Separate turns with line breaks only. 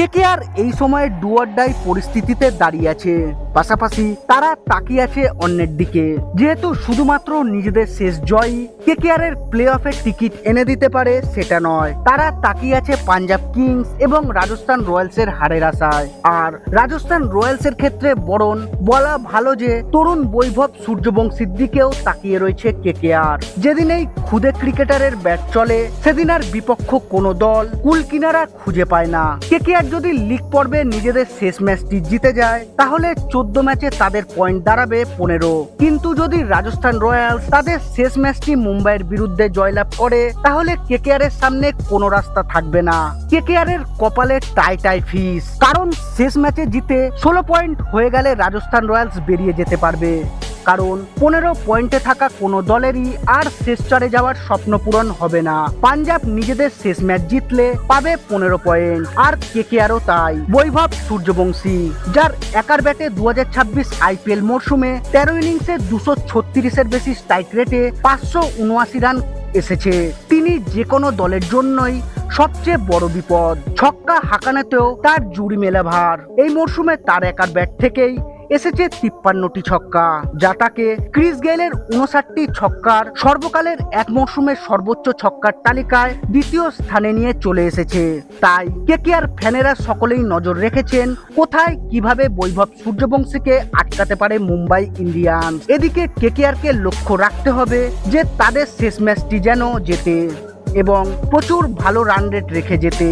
KKR এই সময় do or die পরিস্থিতিতে দাঁড়িয়ে আছে, পাশাপাশি তারা তাকিয়ে আছে অন্যের দিকে। যেহেতু শুধুমাত্র নিজেদের শেষ জয়ই কেকেআর এর প্লে অফের টিকিট এনে দিতে পারে সেটা নয়, তারা তাকিয়ে আছে পাঞ্জাব কিংস এবং রাজস্থান রয়্যালস এর হারের আশায়। আর রাজস্থান রয়্যালস এর ক্ষেত্রে বরং বলা ভালো যে তরুণ বৈভব সূর্যবংশীর দিকেও তাকিয়ে রয়েছে কেকেআর। যেদিন এই খুদে ক্রিকেটারের ব্যাট চলে সেদিন আর বিপক্ষ কোনো দল কুল কিনারা খুঁজে পায় না। কেকেআর যদি লিগ পর্বে নিজেদের শেষ ম্যাচটি জিতে যায় তাহলে 14 ম্যাচে তাদের পয়েন্ট দাঁড়াবে 15। কিন্তু যদি রাজস্থান রয়্যালস তাদের শেষ ম্যাচটি মুম্বাইয়ের বিরুদ্ধে জয়লাভ করে তাহলে কেকেআর এর সামনে কোনো রাস্তা থাকবে না। কেকেআর এর কপালে টাই ফিস, কারণ শেষ ম্যাচে জিতে 16 পয়েন্ট হয়ে গেলে রাজস্থান রয়্যালস বেরিয়ে যেতে পারবে। কারণ 15 পয়েন্টে থাকা কোনো দলেরই আর শেষ চারে যাওয়ার স্বপ্ন পূরণ হবে না। পাঞ্জাব নিজেদের শেষ ম্যাচ জিতলে পাবে 15 পয়েন্ট, আর কেকেআরও তাই। বৈভব সূর্যবংশী, যার একার ব্যাটে 2026 আইপিএল মরশুমে 13 ইনিংসে 236-এর বেশি স্ট্রাইক রেটে 579 রান এসেছে, তিনি যে কোনো দলের জন্যই সবচেয়ে বড় বিপদ। ছক্কা হাঁকানোতেও তার জুড়ি মেলা ভার। এই মরশুমে তার একার ব্যাট থেকেই এসেছে 53টি ছক্কা, যা তাকে ক্রিস গেইলের 59টি ছক্কার সর্বকালের এক মরশুমের সর্বোচ্চ ছক্কার তালিকায় দ্বিতীয় স্থানে নিয়ে চলে এসেছে। তাই কেকেআর ফ্যানেরা সকলেই নজর রেখেছেন কোথায় কিভাবে বৈভব সূর্যবংশীকে আটকাতে পারে মুম্বাই ইন্ডিয়ান্স। এদিকে কেকেআরকে লক্ষ্য রাখতে হবে যে তাদের শেষ ম্যাচটি যেন জেতে এবং প্রচুর ভালো রান রেট রেখে যেতে।